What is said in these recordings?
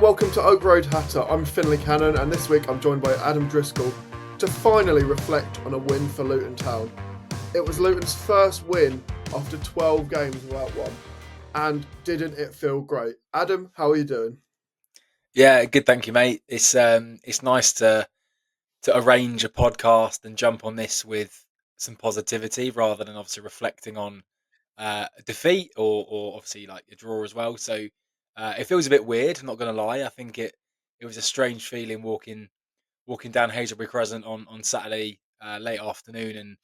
welcome to Oak Road Hatter. I'm Finley Cannon, and this week I'm joined by Adam Driscoll to finally reflect on a win for Luton Town. It was Luton's first win after 12 games without one, and didn't it feel great? Adam, how are you doing? Yeah, good. Thank you, mate. It's nice to arrange a podcast and jump on this with some positivity rather than obviously reflecting on a defeat or obviously like a draw as well. So it feels a bit weird. I'm not going to lie. I think it was a strange feeling walking down Hazelbury Crescent on Saturday late afternoon, and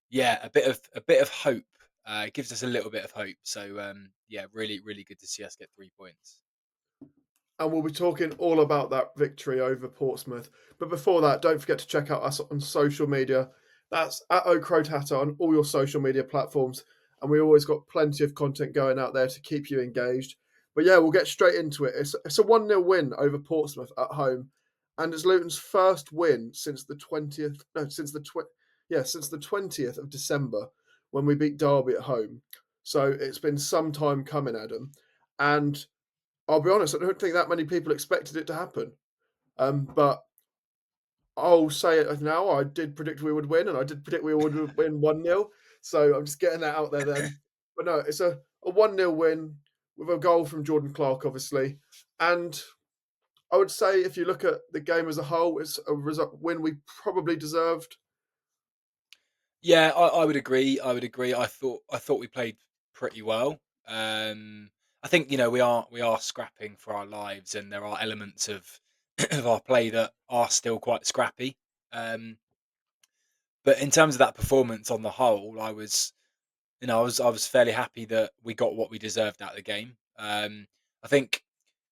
yeah, a bit of hope. It gives us a little bit of hope. So yeah, really good to see us get 3 points. And we'll be talking all about that victory over Portsmouth. But before that, don't forget to check out us on social media. That's at Oak Road Hatter on all your social media platforms. And we always got plenty of content going out there to keep you engaged. But yeah, we'll get straight into it. It's a 1-0 win over Portsmouth at home. And it's Luton's first win since the 20th, no, since the 20th of December when we beat Derby at home. So it's been some time coming, Adam. And I'll be honest, I don't think that many people expected it to happen. But I'll say it now. I did predict we would win, and I did predict we would win 1-0. So I'm just getting that out there then. But no, it's a 1-0 win with a goal from Jordan Clark, obviously. And I would say if you look at the game as a whole, it's a win we probably deserved. Yeah, I would agree. I would agree. I thought we played pretty well. I think we are scrapping for our lives, and there are elements of of our play that are still quite scrappy. Um, but in terms of that performance on the whole, I was fairly happy that we got what we deserved out of the game. I think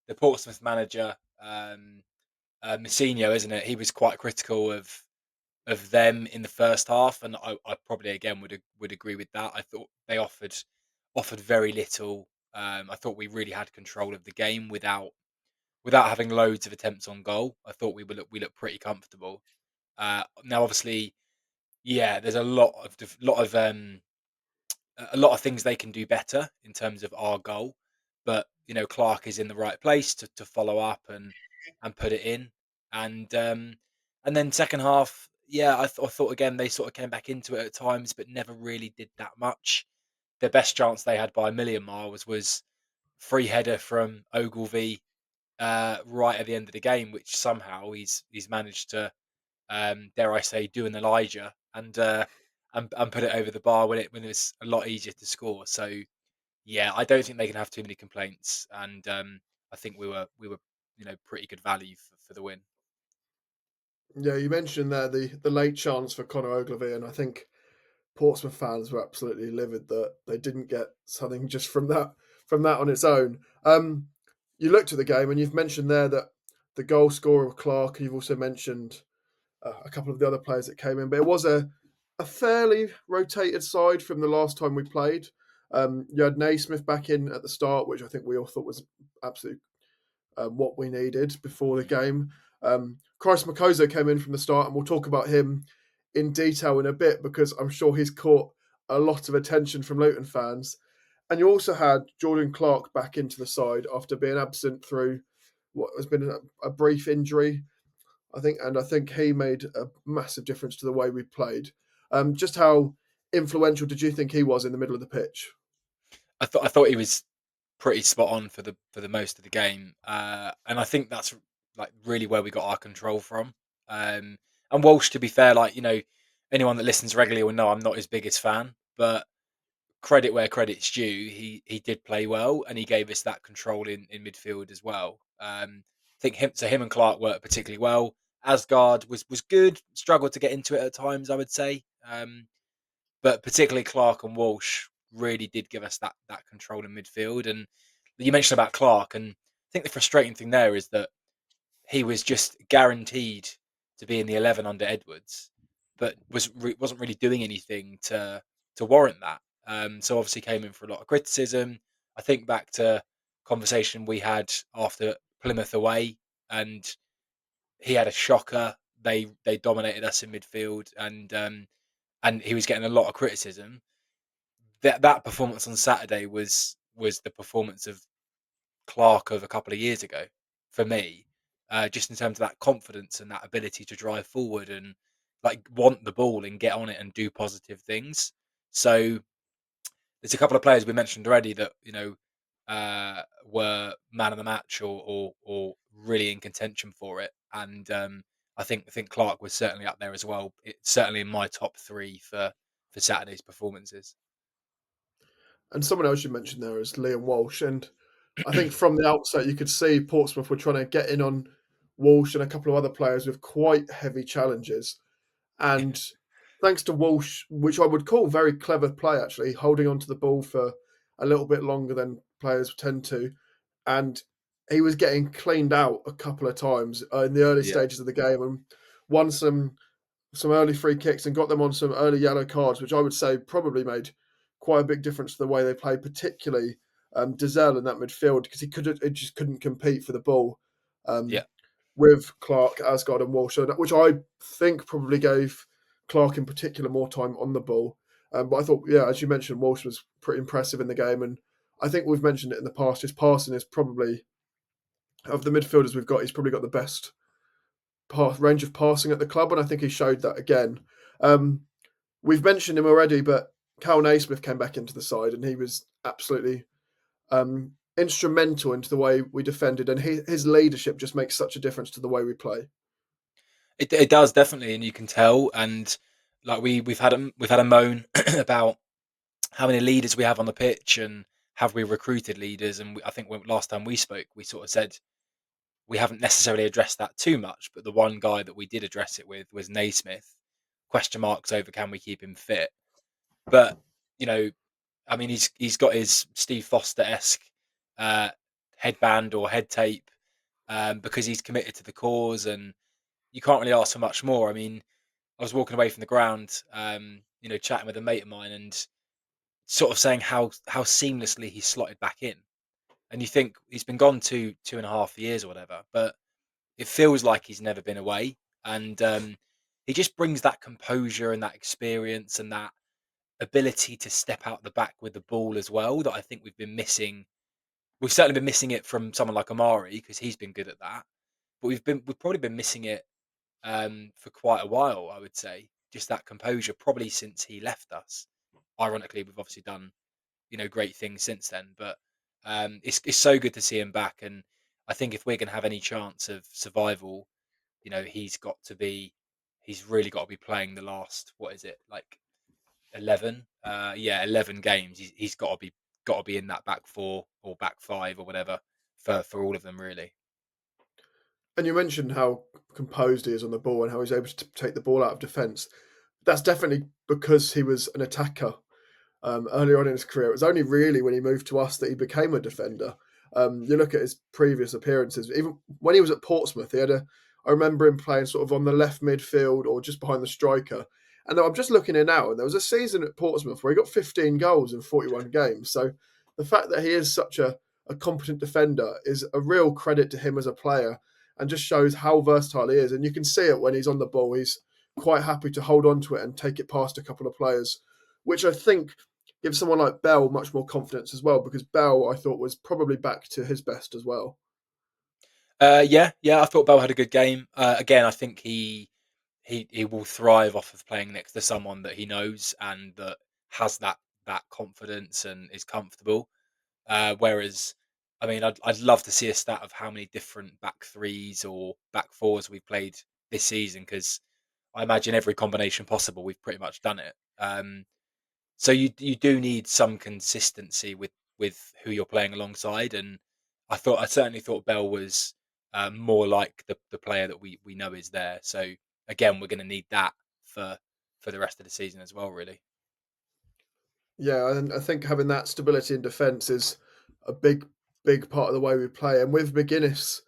the Portsmouth manager, Mousinho, isn't it? He was quite critical of them in the first half, and I probably again would agree with that. I thought they offered very little. I thought we really had control of the game without having loads of attempts on goal. I thought we looked pretty comfortable. Now, obviously, yeah, there's a lot of things they can do better in terms of our goal, but Clark is in the right place to follow up and put it in, and then second half, yeah, I thought again they sort of came back into it at times, but never really did that much. The best chance they had by a million miles was free header from Ogilvy right at the end of the game, which somehow he's managed to dare I say, do an Elijah and put it over the bar when it was a lot easier to score. So yeah, I don't think they can have too many complaints, and I think we were pretty good value for the win. Yeah, you mentioned there the late chance for Conor Ogilvie, and I think Portsmouth fans were absolutely livid that they didn't get something just from that on its own. You looked at the game and you've mentioned there that the goal scorer of Clark, and you've also mentioned a couple of the other players that came in, but it was a fairly rotated side from the last time we played. You had Naismith back in at the start, which I think we all thought was absolutely what we needed before the game. Christ Makosa came in from the start, and we'll talk about him in detail in a bit because I'm sure he's caught a lot of attention from Luton fans. And you also had Jordan Clark back into the side after being absent through what has been a brief injury, I think he made a massive difference to the way we played. Just how influential did you think he was in the middle of the pitch? I thought he was pretty spot on for the most of the game, and I think that's like really where we got our control from. And Walsh, to be fair, anyone that listens regularly will know I'm not his biggest fan, but credit where credit's due. He did play well, and he gave us that control in midfield as well. I think him and Clark worked particularly well. Asgard was good, struggled to get into it at times, I would say, but particularly Clark and Walsh really did give us that control in midfield. And you mentioned about Clark, and I think the frustrating thing there is that he was just guaranteed to be in the 11 under Edwards, but wasn't really doing anything to warrant that. So obviously came in for a lot of criticism. I think back to conversation we had after Plymouth away, and he had a shocker. They dominated us in midfield, and he was getting a lot of criticism. That performance on Saturday was the performance of Clark of a couple of years ago. for me, just in terms of that confidence and that ability to drive forward and like want the ball and get on it and do positive things. So there's a couple of players we mentioned already that were man of the match or really in contention for it, and I think Clark was certainly up there as well. It's certainly in my top three for Saturday's performances. And someone else you mentioned there is Liam Walsh, and I think from the outset you could see Portsmouth were trying to get in on Walsh and a couple of other players with quite heavy challenges. Yeah, And thanks to Walsh, which I would call very clever play actually, holding onto the ball for a little bit longer than players tend to, and he was getting cleaned out a couple of times in the early yeah, stages of the game and won some early free kicks and got them on some early yellow cards, which I would say probably made quite a big difference to the way they played, particularly Dizelle in that midfield because it just couldn't compete for the ball yeah. um, with Clark, Asgard, and Walsh, which I think probably gave Clark in particular more time on the ball. But I thought, yeah, as you mentioned, Walsh was pretty impressive in the game, and I think we've mentioned it in the past. His passing is probably of the midfielders we've got. He's probably got the best range of passing at the club, and I think he showed that again. Um, we've mentioned him already, but Cal Naismith came back into the side, and he was absolutely instrumental into the way we defended, and his leadership just makes such a difference to the way we play. It does definitely, and you can tell. And like we've had a moan about how many leaders we have on the pitch and have we recruited leaders. And I think last time we spoke, we sort of said we haven't necessarily addressed that too much, but the one guy that we did address it with was Naismith. Question marks over can we keep him fit? But you know, I mean, he's got his Steve Foster esque uh, headband or head tape because he's committed to the cause, and you can't really ask for much more. I mean, I was walking away from the ground, chatting with a mate of mine, and sort of saying how seamlessly he slotted back in. And you think he's been gone 2.5 years or whatever, but it feels like he's never been away, and he just brings that composure and that experience and that ability to step out the back with the ball as well that I think we've been missing. We've certainly been missing it from someone like Amari because he's been good at that, but we've probably been missing it for quite a while. I would say just that composure, probably since he left us. Ironically, we've obviously done great things since then, but it's so good to see him back, and I think if we're going to have any chance of survival, he's really got to be playing the last, what is it, like 11? Yeah, 11 games. He's got to be in that back four or back five or whatever for all of them really. And you mentioned how composed he is on the ball and how he's able to take the ball out of defence. That's definitely because he was an attacker earlier on in his career. It was only really when he moved to us that he became a defender. You look at his previous appearances, even when he was at Portsmouth, I remember him playing sort of on the left midfield or just behind the striker. And I'm just looking here now, and there was a season at Portsmouth where he got 15 goals in 41 games. So the fact that he is such a competent defender is a real credit to him as a player and just shows how versatile he is. And you can see it when he's on the ball. He's quite happy to hold on to it and take it past a couple of players, which I think gives someone like Bell much more confidence as well, because Bell, I thought, was probably back to his best as well. Yeah. I thought Bell had a good game. Again, I think he will thrive off of playing next to someone that he knows and that has that confidence and is comfortable. Whereas, I mean, I'd love to see a stat of how many different back threes or back fours we've played this season because I imagine every combination possible we've pretty much done it. So you do need some consistency with who you're playing alongside, and I certainly thought Bell was more like the player that we know is there. So again, we're going to need that for for the rest of the season as well, really. Yeah, and I think having that stability in defence is a big part of the way we play. And with McGuinness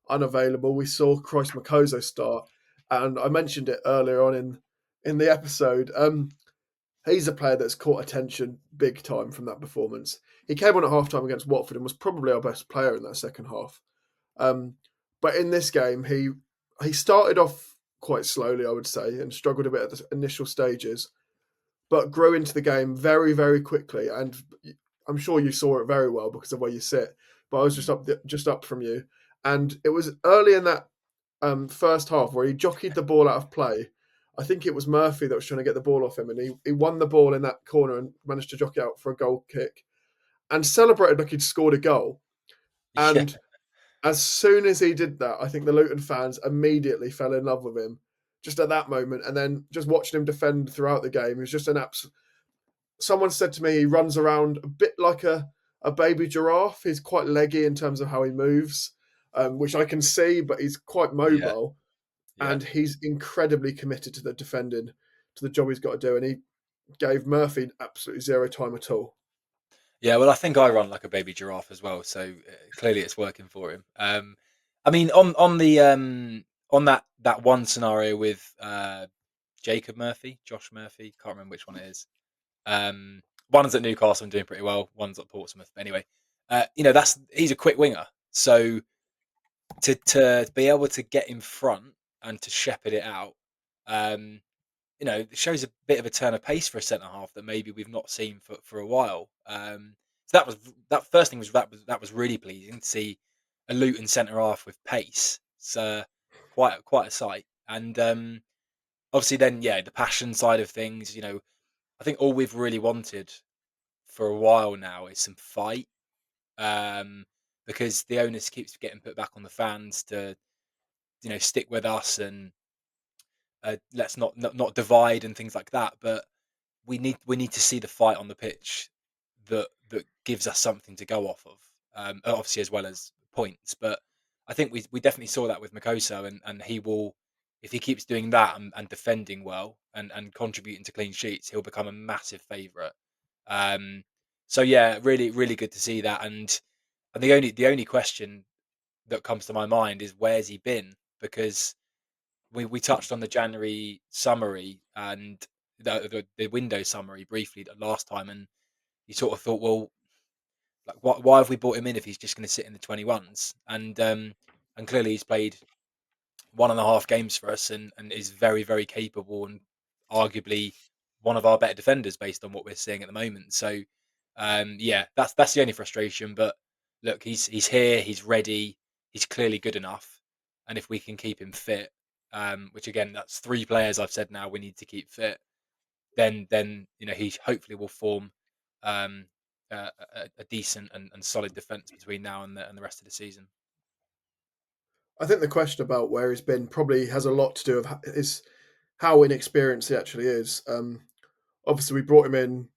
unavailable, we saw Christ Makoso start, and I mentioned it earlier on in the episode. He's a player that's caught attention big time from that performance. He came on at halftime against Watford and was probably our best player in that second half. Um, but in this game, he started off quite slowly, I would say, and struggled a bit at the initial stages, but grew into the game very quickly. And I'm sure you saw it very well because of where you sit. But I was Mm. just up from you, and it was early in that first half where he jockeyed the ball out of play. I think it was Murphy that was trying to get the ball off him, and he won the ball in that corner and managed to jockey out for a goal kick and celebrated like he'd scored a goal. Yeah, And as soon as he did that, I think the Luton fans immediately fell in love with him just at that moment. And then just watching him defend throughout the game, he was just an absolute. Someone said to me he runs around a bit like a baby giraffe. He's quite leggy in terms of how he moves, which I can see, but he's quite yeah, mobile yeah. and he's incredibly committed to the defending, to the job he's got to do. And he gave Murphy absolutely zero time at all. Yeah, well, I think I run like a baby giraffe as well, so clearly it's working for him. I mean, on that one scenario with Jacob Murphy, Josh Murphy, can't remember which one it is. One's at Newcastle and doing pretty well. One's at Portsmouth. But anyway, that's he's a quick winger, so to be able to get in front and to shepherd it out, um, it shows a bit of a turn of pace for a centre half that maybe we've not seen for a while. So that first thing was really pleasing to see a Luton centre half with pace. It's quite a sight, and obviously then the passion side of things. I think all we've really wanted for a while now is some fight, um, because the onus keeps getting put back on the fans to stick with us and let's not divide and things like that. But we need to see the fight on the pitch that gives us something to go off of. Obviously, as well as points, but I think we definitely saw that with Makoso, and he will, if he keeps doing that and defending well and contributing to clean sheets, he'll become a massive favourite. Um, so yeah, really really good to see that. And the only question that comes to my mind is where's he been, because we touched on the January summary and the window summary briefly last time, and you sort of thought, well, like why have we brought him in if he's just going to sit in the 21s? And clearly he's played 1.5 games for us and is very very capable and arguably one of our better defenders based on what we're seeing at the moment. So yeah, that's the only frustration. But look, he's here, he's ready, he's clearly good enough, and if we can keep him fit, which again, that's 3 players I've said now we need to keep fit, then he hopefully will form um, a decent and solid defence between now and the rest of the season. I think the question about where he's been probably has a lot to do with is how inexperienced he actually is. Obviously, we brought him in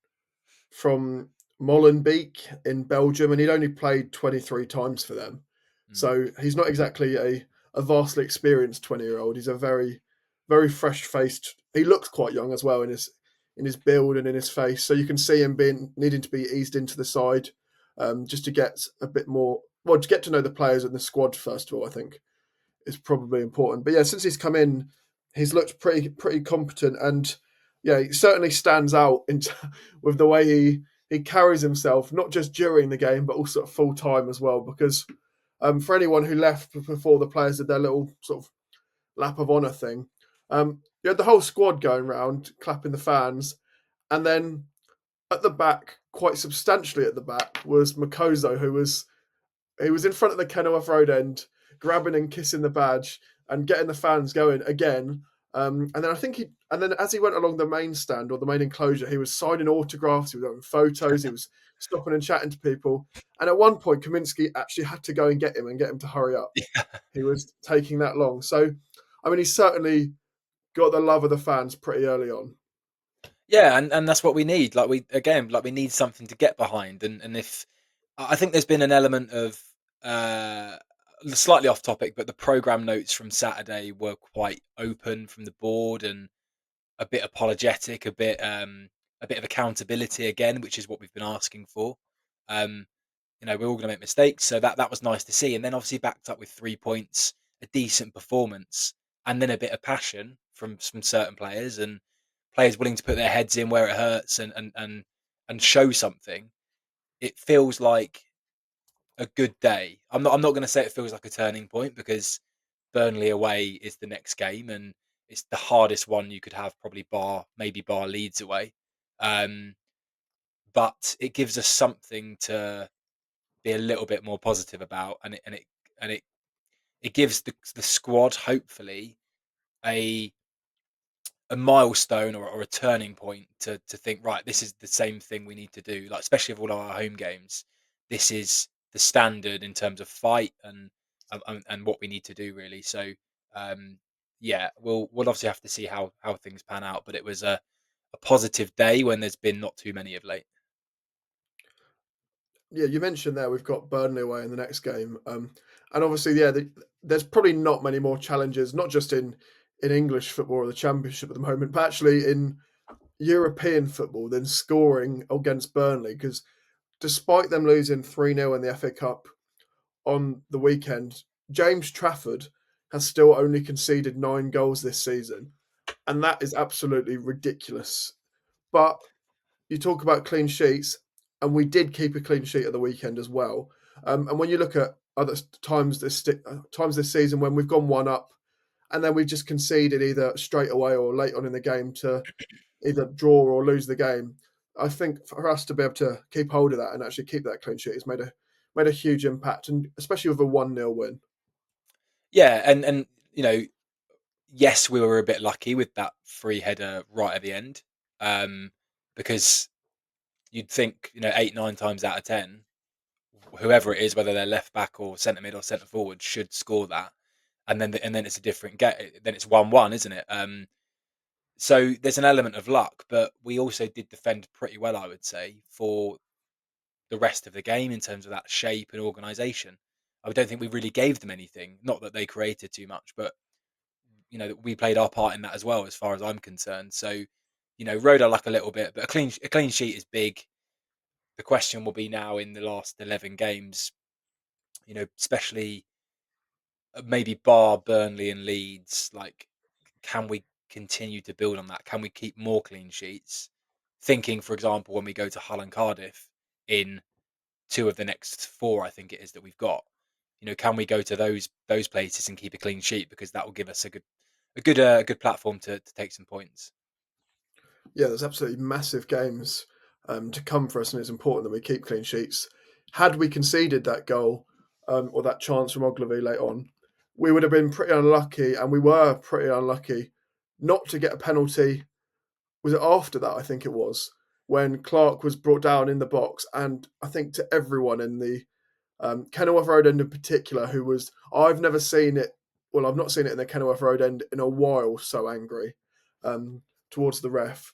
from Molenbeek in Belgium, and he'd only played 23 times for them. Mm. So he's not exactly a vastly experienced 20-year-old. He's a very, very fresh faced. He looks quite young as well in his build and in his face. So you can see him being needing to be eased into the side, just to get a bit more. Well, to get to know the players in the squad first of all, I think is probably important. But yeah, since he's come in, he's looked pretty competent, and yeah, he certainly stands out with the way he carries himself, not just during the game, but also at full time as well. Because for anyone who left before the players did their little sort of lap of honour thing, you had the whole squad going round clapping the fans, and then at the back, quite substantially at the back, was Makoso, who was he was in front of the Kenilworth Road end, grabbing and kissing the badge and getting the fans going again. And then I think and then as he went along the main stand or the main enclosure, he was signing autographs, he was having photos, he was stopping and chatting to people. And at one point, Kaminsky actually had to go and get him to hurry up. He was taking that long. So, I mean, he certainly got the love of the fans pretty early on. Yeah, and that's what we need. We need something to get behind, and if I think there's been an element of uh, slightly off topic, but the program notes from Saturday were quite open from the board and a bit apologetic, a bit of accountability again, which is what we've been asking for. Um, we're all going to make mistakes, so that was nice to see. And then obviously backed up with 3 points, a decent performance, and then a bit of passion from certain players and players willing to put their heads in where it hurts and show something. It feels like a good day. I'm not going to say it feels like a turning point because Burnley away is the next game and it's the hardest one you could have, probably bar Leeds away. Um, but it gives us something to be a little bit more positive about, and it it gives the squad hopefully a a milestone or a turning point to think, right, this is the same thing we need to do, like especially with all of our home games. This is the standard in terms of fight and what we need to do really. So um yeah, we'll obviously have to see how things pan out, but it was a positive day when there's been not too many of late. Yeah, you mentioned there we've got Burnley away in the next game, and obviously, yeah, there's probably not many more challenges, not just in English football or the Championship at the moment, but actually in European football than scoring against Burnley. Because despite them losing 3-0 in the FA Cup on the weekend, James Trafford has still only conceded 9 goals this season, and that is absolutely ridiculous. But you talk about clean sheets, and we did keep a clean sheet at the weekend as well. And when you look at other times this season when we've gone one up, and then we just conceded either straight away or late on in the game to either draw or lose the game. I think for us to be able to keep hold of that and actually keep that clean sheet has made a huge impact, and especially with a 1-0 win. Yeah, and yes, we were a bit lucky with that free header right at the end, um, because you'd think, 8, 9 times out of 10, whoever it is, whether they're left back or centre mid or centre forward, should score that, and then it's a different game. Then it's 1-1, isn't it? So there's an element of luck, but we also did defend pretty well, I would say, for the rest of the game in terms of that shape and organisation. I don't think we really gave them anything. Not that they created too much, but we played our part in that as well, as far as I'm concerned. So, rode our luck a little bit, but a clean sheet is big. The question will be now in the last 11 games, especially maybe bar Burnley and Leeds. Like, can we continue to build on that? Can we keep more clean sheets? Thinking, for example, when we go to Hull and Cardiff in two of the next four, I think it is that we've got. Can we go to those places and keep a clean sheet, because that will give us a good platform to take some points. Yeah, there's absolutely massive games to come for us, and it's important that we keep clean sheets. Had we conceded that goal or that chance from Ogilvy late on, we would have been pretty unlucky, and we were pretty unlucky not to get a penalty. Was it after that? I think it was when Clark was brought down in the box, and I think to everyone in the Kenilworth Road end in particular, who was I've never seen it. Well, I've not seen it in the Kenilworth Road end in a while. So angry towards the ref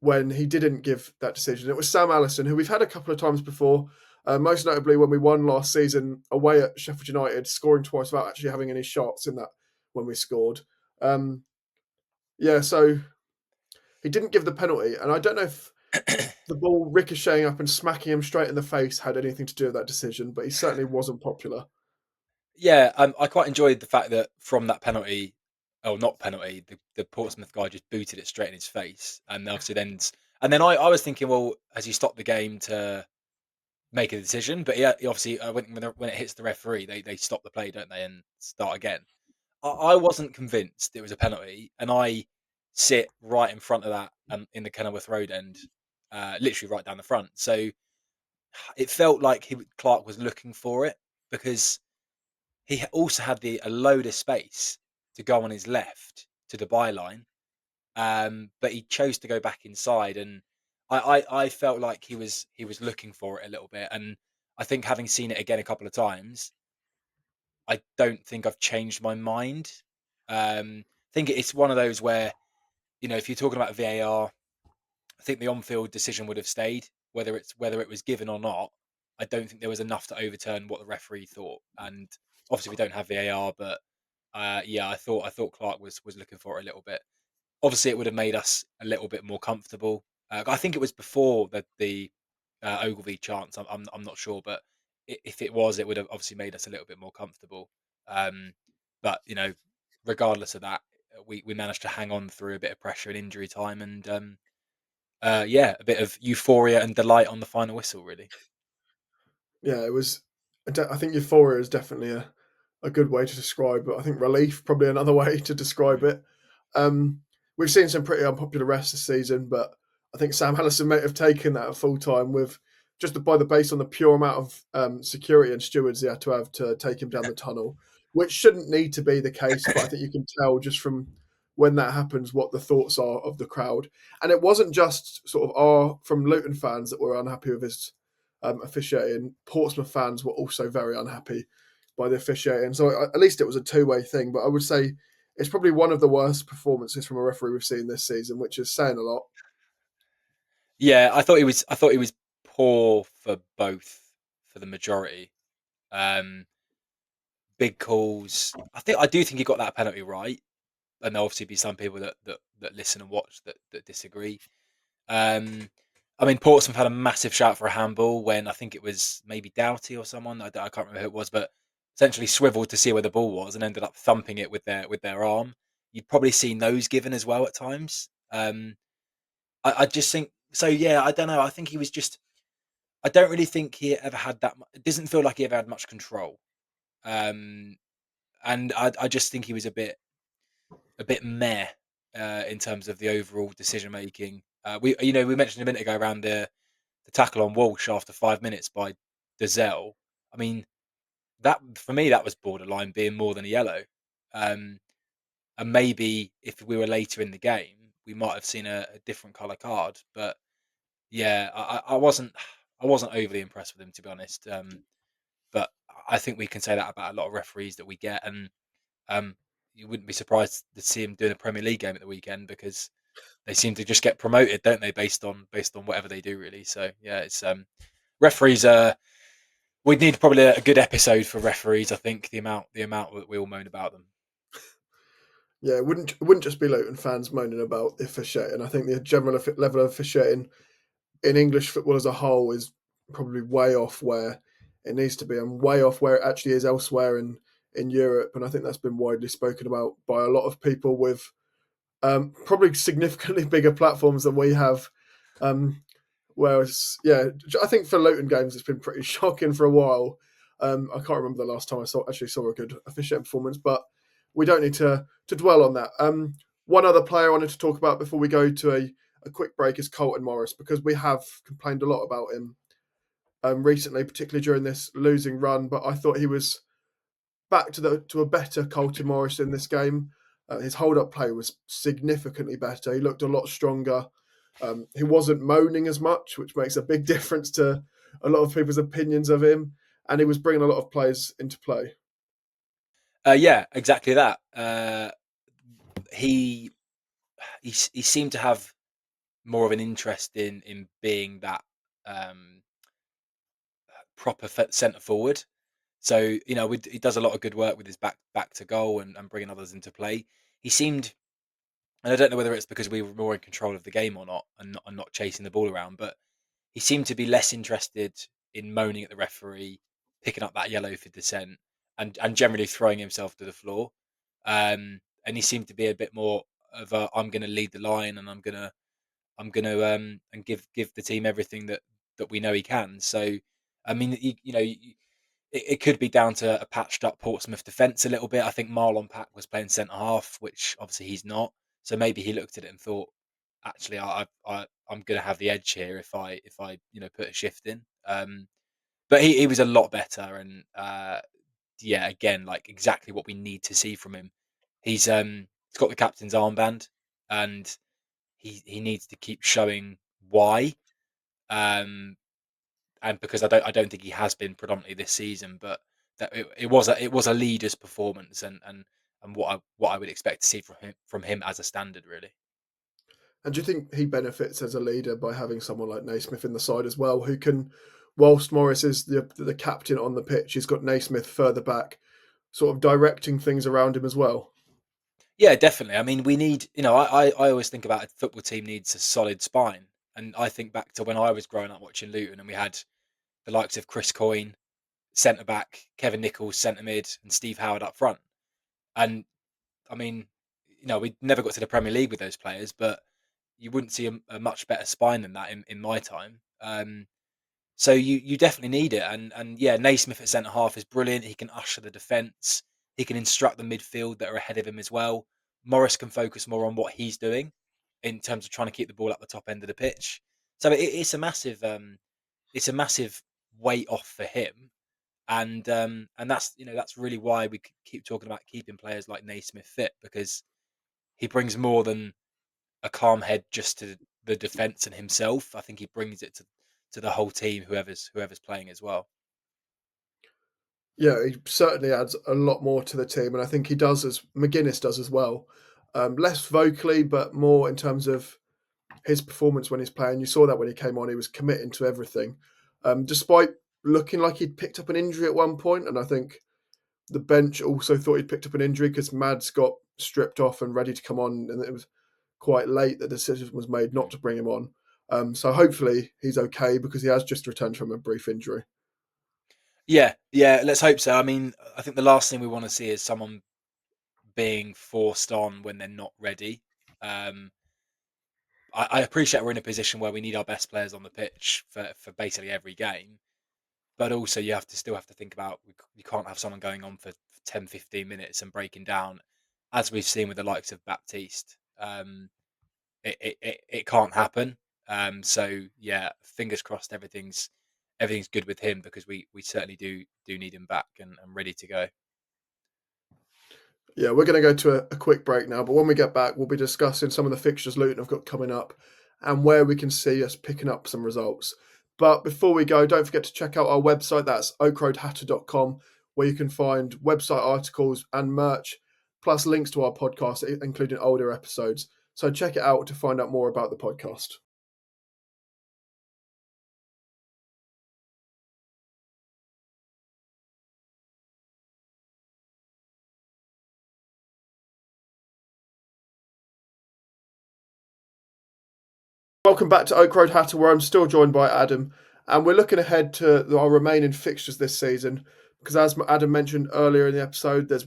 when he didn't give that decision. It was Sam Allison, who we've had a couple of times before, most notably when we won last season away at Sheffield United, scoring twice without actually having any shots in that when we scored. Um, yeah, so he didn't give the penalty, and I don't know if the ball ricocheting up and smacking him straight in the face had anything to do with that decision, but he certainly wasn't popular. Yeah, I quite enjoyed the fact that from that penalty, oh, not penalty, the Portsmouth guy just booted it straight in his face, and obviously then I was thinking, well, has he stopped the game to make a decision? But yeah, he obviously when it hits the referee, they stop the play, don't they, and start again. I wasn't convinced it was a penalty, and I sit right in front of that in the Kenilworth Road end, literally right down the front. So it felt like Clark was looking for it, because he also had a load of space to go on his left to the byline, but he chose to go back inside, and I felt like he was looking for it a little bit, and I think having seen it again a couple of times, I don't think I've changed my mind. I think it's one of those where, if you're talking about VAR, I think the on-field decision would have stayed, whether it was given or not. I don't think there was enough to overturn what the referee thought, and obviously we don't have VAR, but yeah, I thought Clark was looking for it a little bit. Obviously, it would have made us a little bit more comfortable. I think it was before the Ogilvy chance. I'm not sure, but if it was, it would have obviously made us a little bit more comfortable. Um, but regardless of that, we managed to hang on through a bit of pressure and injury time, and yeah, a bit of euphoria and delight on the final whistle, really. Yeah, it was. I think euphoria is definitely a good way to describe it. I think relief probably another way to describe Mm. it. Um, we've seen some pretty unpopular refs this season, but I think Sam Allison may have taken that at full time with just by the based on the pure amount of security and stewards he had to have to take him down the tunnel. which shouldn't need to be the case, but I think you can tell just from when that happens what the thoughts are of the crowd. And it wasn't just sort of our from Luton fans that were unhappy with his officiating. Portsmouth fans were also very unhappy by the officiating. So at least it was a two-way thing. But I would say it's probably one of the worst performances from a referee we've seen this season, which is saying a lot. Yeah, I thought he was poor for both for the majority. Um, Big calls. I do think he got that penalty right, and there'll obviously be some people that listen and watch that disagree. Um, I mean, Portsmouth had a massive shout for a handball when I think it was maybe Doughty or someone. I can't remember who it was, but essentially swiveled to see where the ball was and ended up thumping it with their arm. You'd probably seen those given as well at times. I just think so. Yeah, I don't know. I think he was just. I don't really think he ever had that. It doesn't feel like he ever had much control. Um, and I just think he was a bit meh in terms of the overall decision making. We mentioned a minute ago around the tackle on Walsh after 5 minutes by Dazelle. I mean, that for me that was borderline being more than a yellow. Um, and maybe if we were later in the game, we might have seen a different colour card. But yeah, I wasn't overly impressed with him to be honest. But I think we can say that about a lot of referees that we get, and um, you wouldn't be surprised to see him doing a Premier League game at the weekend because they seem to just get promoted, don't they, based on whatever they do, really. So yeah, it's referees. We'd need probably a good episode for referees. I think the amount that we all moan about them. Yeah, it wouldn't just be Luton fans moaning about the officiating. I think the general level of officiating in English football as a whole is probably way off where it needs to be and way off where it actually is elsewhere in Europe. And I think that's been widely spoken about by a lot of people with probably significantly bigger platforms than we have. Um, Whereas, yeah, I think for Luton games, it's been pretty shocking for a while. I can't remember the last time I saw a good officiating performance, but we don't need to dwell on that. One other player I wanted to talk about before we go to a quick break is Colton Morris because we have complained a lot about him recently, particularly during this losing run. But I thought he was back to a better Colton Morris in this game. His hold up play was significantly better. He looked a lot stronger. He wasn't moaning as much, which makes a big difference to a lot of people's opinions of him. And he was bringing a lot of players into play. Yeah, exactly that. He he seemed to have more of an interest in being that um, proper centre forward. So he does a lot of good work with his back to goal and bringing others into play. He seemed, and I don't know whether it's because we were more in control of the game or not, and not chasing the ball around, but he seemed to be less interested in moaning at the referee, picking up that yellow for dissent, and generally throwing himself to the floor. And he seemed to be a bit more of a, I'm going to lead the line, and I'm gonna and give the team everything that we know he can. So, I mean, it could be down to a patched up Portsmouth defence a little bit. I think Marlon Pack was playing centre half, which obviously he's not. So maybe he looked at it and thought, actually, I'm going to have the edge here if I put a shift in. But he was a lot better, and yeah, again, like exactly what we need to see from him. He's got the captain's armband, and he needs to keep showing why. Um, and because I don't think he has been predominantly this season, but that it was a leader's performance, and what I would expect to see from him as a standard, really. And do you think he benefits as a leader by having someone like Naismith in the side as well, who can, whilst Morris is the captain on the pitch, he's got Naismith further back, sort of directing things around him as well? Yeah, definitely. I mean, we need, I always think about a football team needs a solid spine. And I think back to when I was growing up watching Luton and we had the likes of Chris Coyne, centre back, Kevin Nichols, centre mid, and Steve Howard up front. And I mean, we never got to the Premier League with those players, but you wouldn't see a much better spine than that in my time. So you definitely need it, and yeah, Naismith at centre half is brilliant. He can usher the defence. He can instruct the midfield that are ahead of him as well. Morris can focus more on what he's doing in terms of trying to keep the ball at the top end of the pitch. So it's a massive weight off for him. And that's that's really why we keep talking about keeping players like Naismith fit, because he brings more than a calm head just to the defense and himself. I think he brings it to the whole team, whoever's playing as well. Yeah, he certainly adds a lot more to the team, and I think he does as McGuinness does as well. Less vocally, but more in terms of his performance when he's playing. You saw that when he came on, he was committing to everything, despite looking like he'd picked up an injury at one point. And I think the bench also thought he'd picked up an injury because Mads got stripped off and ready to come on, and it was quite late that the decision was made not to bring him on. So hopefully he's okay because he has just returned from a brief injury. Yeah, yeah. Let's hope so. I mean, I think the last thing we want to see is someone being forced on when they're not ready. Um, I appreciate we're in a position where we need our best players on the pitch for basically every game, but also you have to still have to think about you can't have someone going on for 10, 15 minutes and breaking down, as we've seen with the likes of Baptiste. It can't happen. So yeah, fingers crossed everything's good with him, because we certainly do need him back and ready to go. Yeah, we're going to go to a quick break now, but when we get back, we'll be discussing some of the fixtures Luton have got coming up and where we can see us picking up some results. But before we go, don't forget to check out our website. That's oakroadhatter.com, where you can find website articles and merch, plus links to our podcast, including older episodes. So check it out to find out more about the podcast. Welcome back to Oak Road Hatter, where I'm still joined by Adam, and we're looking ahead to our remaining fixtures this season. Because as Adam mentioned earlier in the episode, there's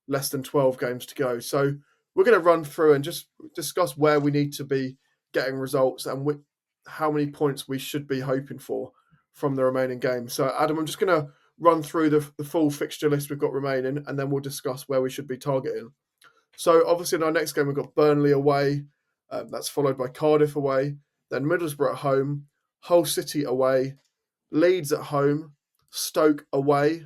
less than 12 games to go. So we're going to run through and just discuss where we need to be getting results and how many points we should be hoping for from the remaining games. So Adam, I'm just going to run through the full fixture list we've got remaining, and then we'll discuss where we should be targeting. So obviously in our next game we've got Burnley away. That's followed by Cardiff away, then Middlesbrough at home, Hull City away, Leeds at home, Stoke away,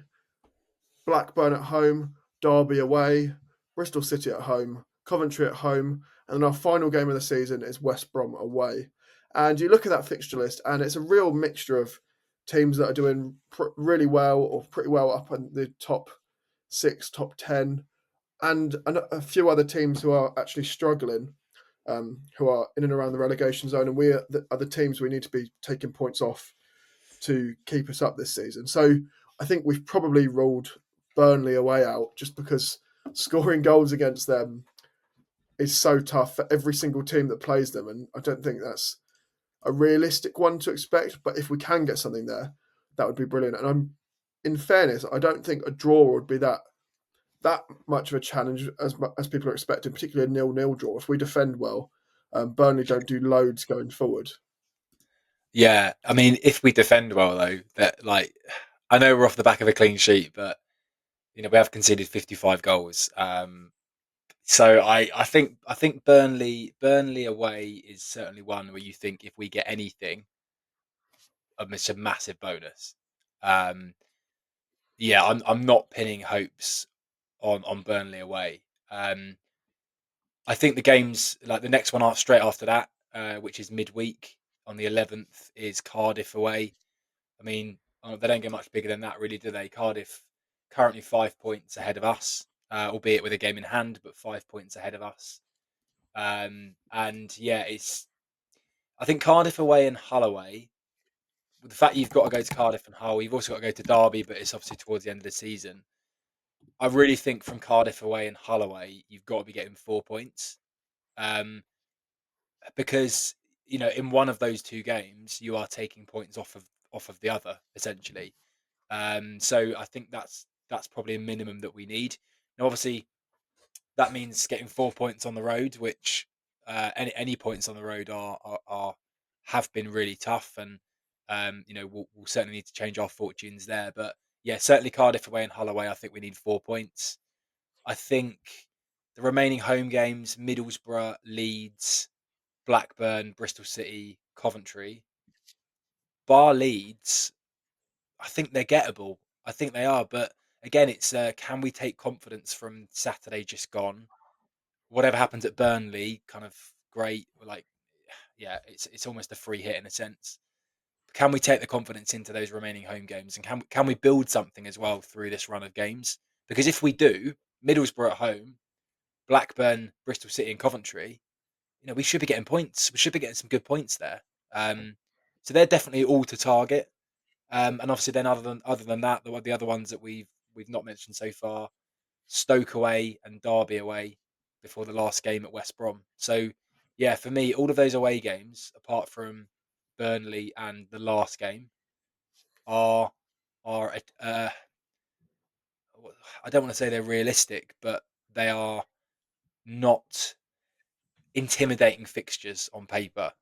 Blackburn at home, Derby away, Bristol City at home, Coventry at home, and then our final game of the season is West Brom away. And you look at that fixture list, and it's a real mixture of teams that are doing really well or pretty well up in the top six, top 10, and a few other teams who are actually struggling, who are in and around the relegation zone, and we are the teams we need to be taking points off to keep us up this season. So I think we've probably ruled Burnley away out just because scoring goals against them is so tough for every single team that plays them, and I don't think that's a realistic one to expect. But if we can get something there, that would be brilliant. And in fairness, I don't think a draw would be that much of a challenge as people are expecting, particularly a nil-nil draw. If we defend well, Burnley don't do loads going forward. Yeah, I mean, if we defend well though, that like I know we're off the back of a clean sheet, but we have conceded 55 goals. So I think Burnley away is certainly one where you think if we get anything, it's a massive bonus. Um, yeah, I'm not pinning hopes on Burnley away. I think the games like the next one straight after that, which is midweek on the 11th, is Cardiff away. I mean, they don't get much bigger than that, really, do they? Cardiff currently 5 points ahead of us, albeit with a game in hand, but 5 points ahead of us. And yeah, I think Cardiff away and Hull away. With the fact you've got to go to Cardiff and Hull, you've also got to go to Derby, but it's obviously towards the end of the season. I really think from Cardiff away and Hull away, you've got to be getting 4 points. Um, because in one of those two games you are taking points off of the other, essentially. So I think that's probably a minimum that we need. Now, obviously, that means getting 4 points on the road, which any points on the road are have been really tough, and we'll certainly need to change our fortunes there. But yeah, certainly Cardiff away and Hull away, I think we need 4 points. I think the remaining home games: Middlesbrough, Leeds, Blackburn, Bristol City, Coventry, bar Leeds, I think they're gettable. I think they are, but again, it's can we take confidence from Saturday just gone? Whatever happens at Burnley, kind of great. Like, yeah, it's almost a free hit in a sense. Can we take the confidence into those remaining home games, and can we build something as well through this run of games? Because if we do, Middlesbrough at home, Blackburn, Bristol City, and Coventry, we should be getting points. We should be getting some good points there. Um, so they're definitely all to target. And obviously, then other than that, the other ones that we've not mentioned so far, Stoke away and Derby away before the last game at West Brom. So yeah, for me, all of those away games, apart from Burnley and the last game, are are I don't want to say they're realistic, but they are not intimidating fixtures on paper.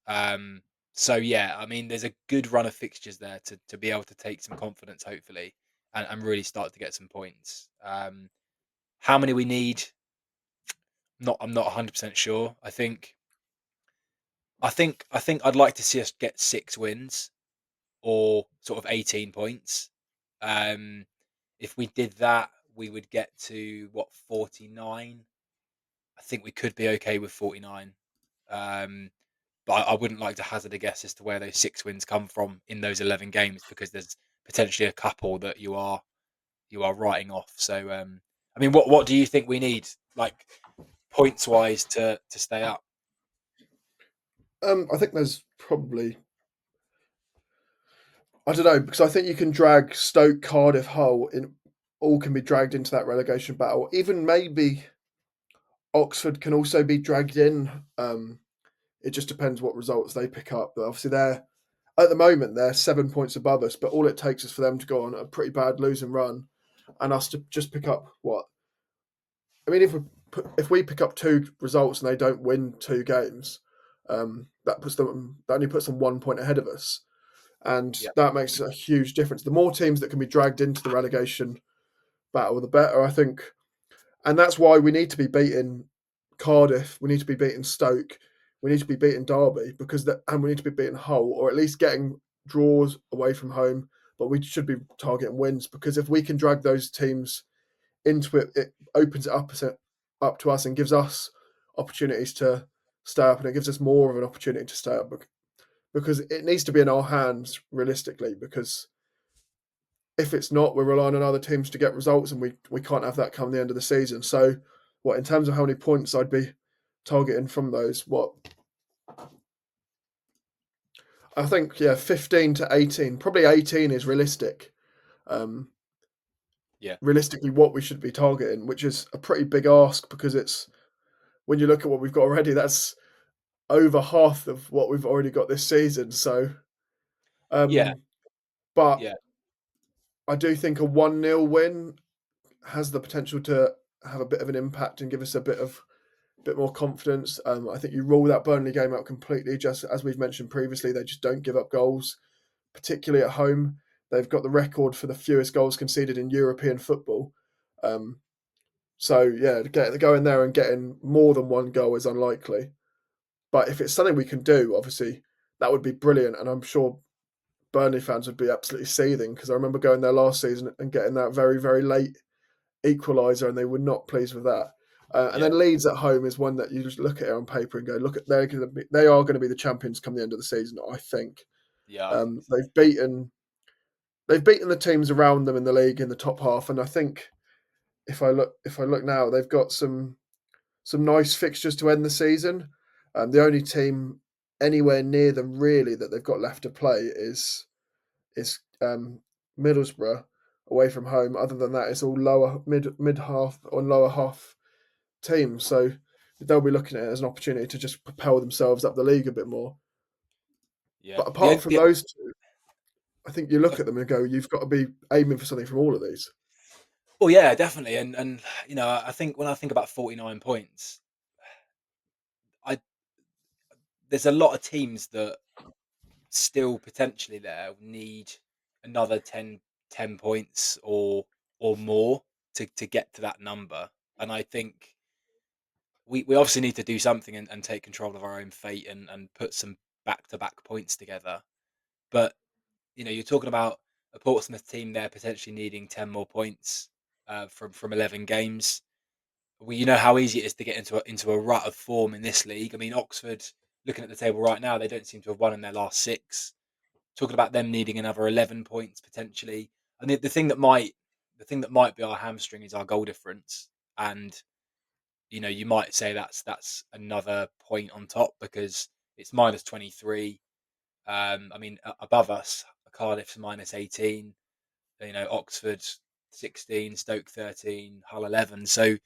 Um, so yeah, I mean, there's a good run of fixtures there to be able to take some confidence, hopefully, and really start to get some points. How many we need? I'm not 100% sure. I think I'd like to see us get 6 wins or sort of 18 points. Um, if we did that, we would get to what, 49. I think we could be okay with 49. Um, but I wouldn't like to hazard a guess as to where those 6 wins come from in those 11 games, because there's potentially a couple that you are writing off. So I mean, what do you think we need, like, points wise, to stay up? I think there's probably, I don't know, because I think you can drag Stoke, Cardiff, Hull in, all can be dragged into that relegation battle. Even maybe Oxford can also be dragged in. It just depends what results they pick up. But obviously, they're at the moment they're 7 points above us. But all it takes is for them to go on a pretty bad losing run, and us to just pick up what I mean. If we pick up two results and they don't win two games, that only puts them 1 point ahead of us, and Yeah, that makes a huge difference. The more teams that can be dragged into the relegation battle, the better, I think. And that's why we need to be beating Cardiff. We need to be beating Stoke. We need to be beating Derby and we need to be beating Hull, or at least getting draws away from home. But we should be targeting wins, because if we can drag those teams into it, it opens it up to us and gives us opportunities to stay up, and it gives us more of an opportunity to stay up, because it needs to be in our hands realistically. Because if it's not, we're relying on other teams to get results, and we can't have that come the end of the season. So, what in terms of how many points I'd be targeting from those? What I think, yeah, 15 to 18. Probably 18 is realistic. Um, yeah, Realistically, what we should be targeting, which is a pretty big ask, because it's when you look at what we've got already, that's over half of what we've already got this season. So, yeah, um, but yeah, I do think a 1-0 win has the potential to have a bit of an impact and give us a bit more confidence. I think you rule that Burnley game out completely. Just as we've mentioned previously, they just don't give up goals, particularly at home. They've got the record for the fewest goals conceded in European football. Um, so yeah, going there and getting more than one goal is unlikely. But if it's something we can do, obviously that would be brilliant, and I'm sure Burnley fans would be absolutely seething, because I remember going there last season and getting that very very late equaliser, and they were not pleased with that. And yeah, then Leeds at home is one that you just look at it on paper and go, look at they are going to be the champions come the end of the season. I think yeah. I think so. they've beaten the teams around them in the league in the top half, and I think if I look now, they've got some nice fixtures to end the season. The only team anywhere near them really that they've got left to play is Middlesbrough away from home. Other than that, it's all lower mid half or lower half teams. So they'll be looking at it as an opportunity to just propel themselves up the league a bit more. Yeah. But apart from those two, I think you look at them and go, you've got to be aiming for something from all of these. Well, yeah, definitely. And I think when I think about 49 points, I there's a lot of teams that still potentially there need another 10 points or more to get to that number. And I think we obviously need to do something and take control of our own fate and put some back to back points together. But you're talking about a Portsmouth team there potentially needing 10 more points from 11 games. Well, you know how easy it is to get into a rut of form in this league. I mean, Oxford, looking at the table right now, they don't seem to have won in their last six. Talking about them needing another 11 points potentially. And the thing that might be our hamstring is our goal difference. And you might say that's another point on top because it's -23. I mean, above us, Cardiff's -18. Oxford 16, Stoke 13, Hull 11. So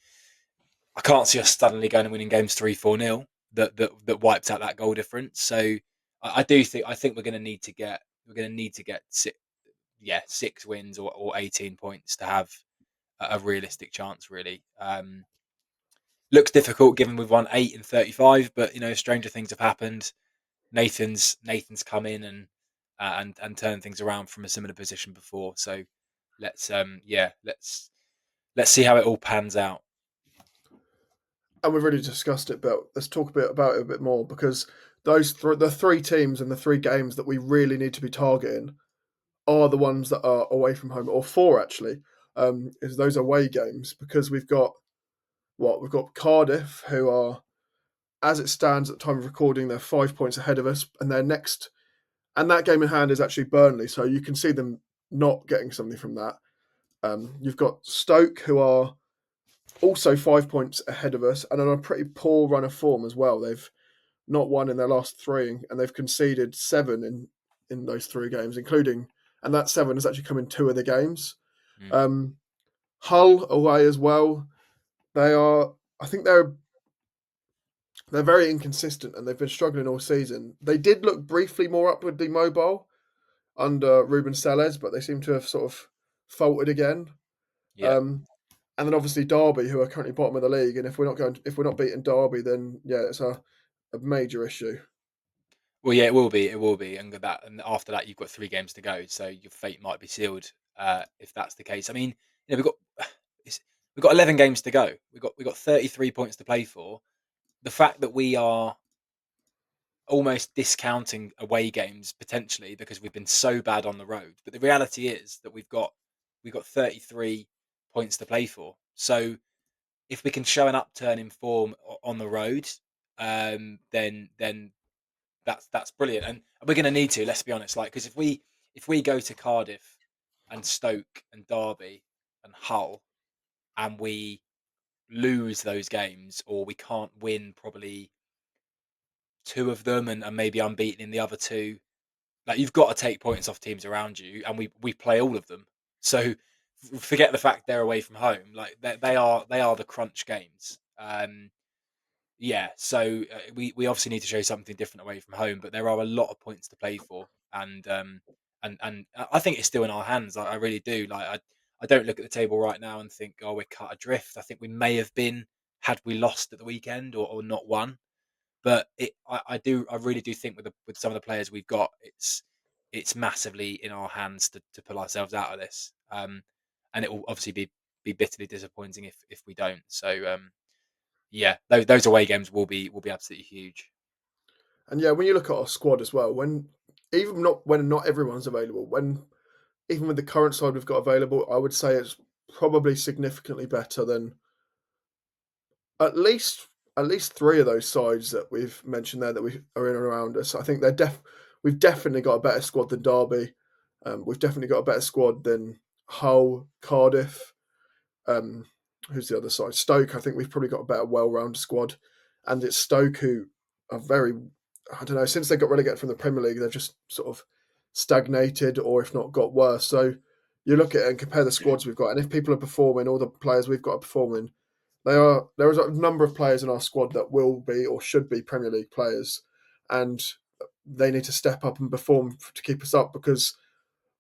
I can't see us suddenly going and winning games 3-4-0 that wiped out that goal difference. So I think we're going to need to get six wins or 18 points to have a realistic chance. Really, looks difficult given we've won 8 in 35, but stranger things have happened. Nathan's come in and turned things around from a similar position before. So let's see how it all pans out. And we've already discussed it, but let's talk a bit about it a bit more because the three teams and the three games that we really need to be targeting are the ones that are away from home, or four actually, is those away games because we've got Cardiff, who are, as it stands at the time of recording, they're 5 points ahead of us, and their next and that game in hand is actually Burnley, so you can see them not getting something from that. You've got Stoke, who are also 5 points ahead of us, and on a pretty poor run of form as well. They've not won in their last three, and they've conceded seven in those three games, and that seven has actually come in two of the games. Mm. Um, Hull away as well. They are, I think they're very inconsistent, and they've been struggling all season. They did look briefly more upwardly mobile under Ruben Selles, but they seem to have sort of faltered again. Yeah. Um, and then obviously Derby, who are currently bottom of the league, and if we're not beating Derby, then yeah, it's a major issue. Well, yeah, it will be. It will be, and after that, you've got 3 games to go, so your fate might be sealed if that's the case. I mean, we've got it's, we've got 11 games to go. We've got 33 points to play for. The fact that we are almost discounting away games potentially because we've been so bad on the road, but the reality is that we've got 33 points to play for. So if we can show an upturn in form on the road, then that's brilliant, and we're going to need to. Let's be honest, like because if we go to Cardiff and Stoke and Derby and Hull and we lose those games or we can't win probably two of them and maybe unbeaten in the other two, like you've got to take points off teams around you, and we play all of them. So forget the fact they're away from home. Like they are the crunch games. Yeah, so we obviously need to show something different away from home, but there are a lot of points to play for, and I think it's still in our hands. I really do. Like I don't look at the table right now and think, oh, we're cut adrift. I think we may have been had we lost at the weekend or not won. But I really do think with some of the players we've got, it's massively in our hands to pull ourselves out of this. And it will obviously be bitterly disappointing if we don't. So yeah, those away games will be absolutely huge. And yeah, when you look at our squad as well, when not everyone's available, when even with the current side we've got available, I would say it's probably significantly better than at least at least three of those sides that we've mentioned there that we are in and around us. I think we've definitely got a better squad than Derby. We've definitely got a better squad than Hull, Cardiff. Um, who's the other side? Stoke. I think we've probably got a better, well-rounded squad, and it's Stoke who are very. I don't know. Since they got relegated from the Premier League, they've just sort of stagnated, or if not, got worse. So you look at it and compare the squads we've got, and if people are performing, all the players we've got are performing. There is a number of players in our squad that will be or should be Premier League players, and they need to step up and perform to keep us up because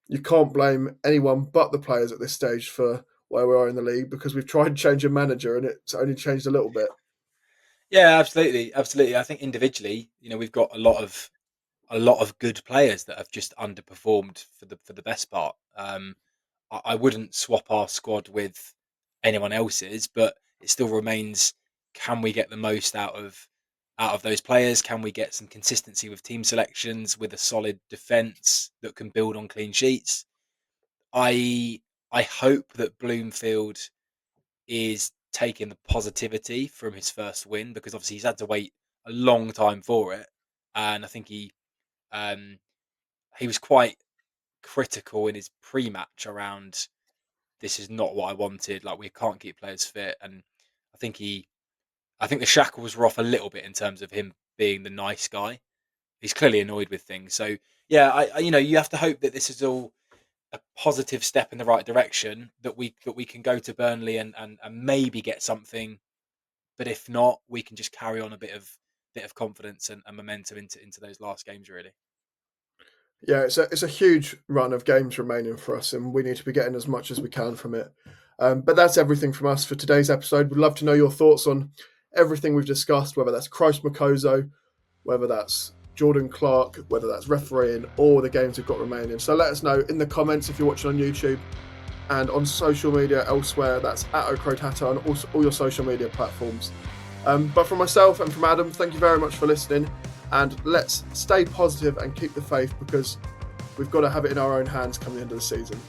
you can't blame anyone but the players at this stage for where we are in the league because we've tried to change a manager and it's only changed a little bit. Yeah, absolutely, absolutely. I think individually, we've got a lot of good players that have just underperformed for the best part. I wouldn't swap our squad with anyone else's, but it still remains: can we get the most out of those players? Can we get some consistency with team selections with a solid defence that can build on clean sheets? I hope that Bloomfield is taking the positivity from his first win, because obviously he's had to wait a long time for it, and I think um, he was quite critical in his pre-match around, this is not what I wanted. Like, we can't keep players fit, and I think I think the shackles were off a little bit in terms of him being the nice guy. He's clearly annoyed with things. So yeah, you have to hope that this is all a positive step in the right direction, that we can go to Burnley and maybe get something. But if not, we can just carry on a bit of confidence and momentum into those last games, really. Yeah, it's a huge run of games remaining for us, and we need to be getting as much as we can from it. But that's everything from us for today's episode. We'd love to know your thoughts on everything we've discussed, whether that's Christ Makoso, whether that's Jordan Clark, whether that's refereeing, or the games we've got remaining. So let us know in the comments if you're watching on YouTube, and on social media elsewhere. That's at Ocrotata on all your social media platforms. But from myself and from Adam, thank you very much for listening. And let's stay positive and keep the faith, because we've got to have it in our own hands come the end of the season.